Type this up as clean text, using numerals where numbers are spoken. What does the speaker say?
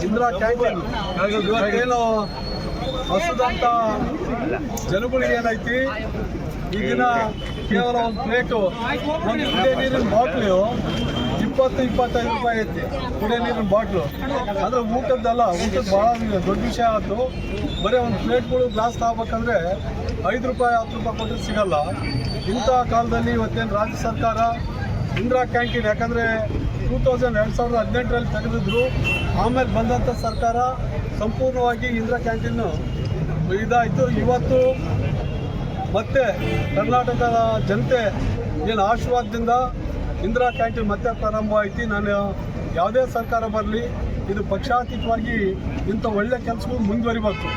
Indira canteen ಇವತ್ತೇನು ಹೊಸದಂತ ಜನಗಳಿಗೆ ಏನೈತಿ ಈ ದಿನ ಕೇವಲ ಒಂದು ಪ್ಲೇಟು ಒಂದು ಕುಡಿಯೋ ನೀರಿನ ಬಾಟ್ಲು 20-25 ರೂಪಾಯಿ ಐತಿ ಕುಡಿಯೋ ನೀರಿನ ಬಾಟ್ಲು. ಅಂದರೆ ಊಟದ್ದಲ್ಲ, ಊಟದ ಭಾಳ ದೊಡ್ಡ ವಿಷಯ ಆಯಿತು. ಬರೀ ಒಂದು ಪ್ಲೇಟ್ಗಳು ಗ್ಲಾಸ್ ತಗೋಬೇಕಂದ್ರೆ 5 ರೂಪಾಯಿ 10 ರೂಪಾಯಿ ಕೊಟ್ಟರೆ ಸಿಗಲ್ಲ. ಇಂಥ ಕಾಲದಲ್ಲಿ ಇವತ್ತೇನು ರಾಜ್ಯ ಸರ್ಕಾರ ಇಂದಿರಾ ಕ್ಯಾಂಟೀನ್, ಯಾಕಂದರೆ 2018ರಲ್ಲಿ ತೆಗೆದಿದ್ರು, ಆಮೇಲೆ ಬಂದಂಥ ಸರ್ಕಾರ ಸಂಪೂರ್ಣವಾಗಿ ಇಂದಿರಾ ಕ್ಯಾಂಟೀನು ಇದಾಯಿತು. ಇವತ್ತು ಮತ್ತೆ ಕರ್ನಾಟಕದ ಜನತೆ ಏನು ಆಶೀರ್ವಾದದಿಂದ ಇಂದಿರಾ ಕ್ಯಾಂಟೀನ್ ಮತ್ತೆ ಪ್ರಾರಂಭ ಆಯ್ತು. ನಾನು ಯಾವುದೇ ಸರ್ಕಾರ ಬರಲಿ, ಇದು ಪಕ್ಷಾತೀತವಾಗಿ ಇಂಥ ಒಳ್ಳೆ ಕೆಲಸಗಳು ಮುಂದುವರಿಬೇಕು.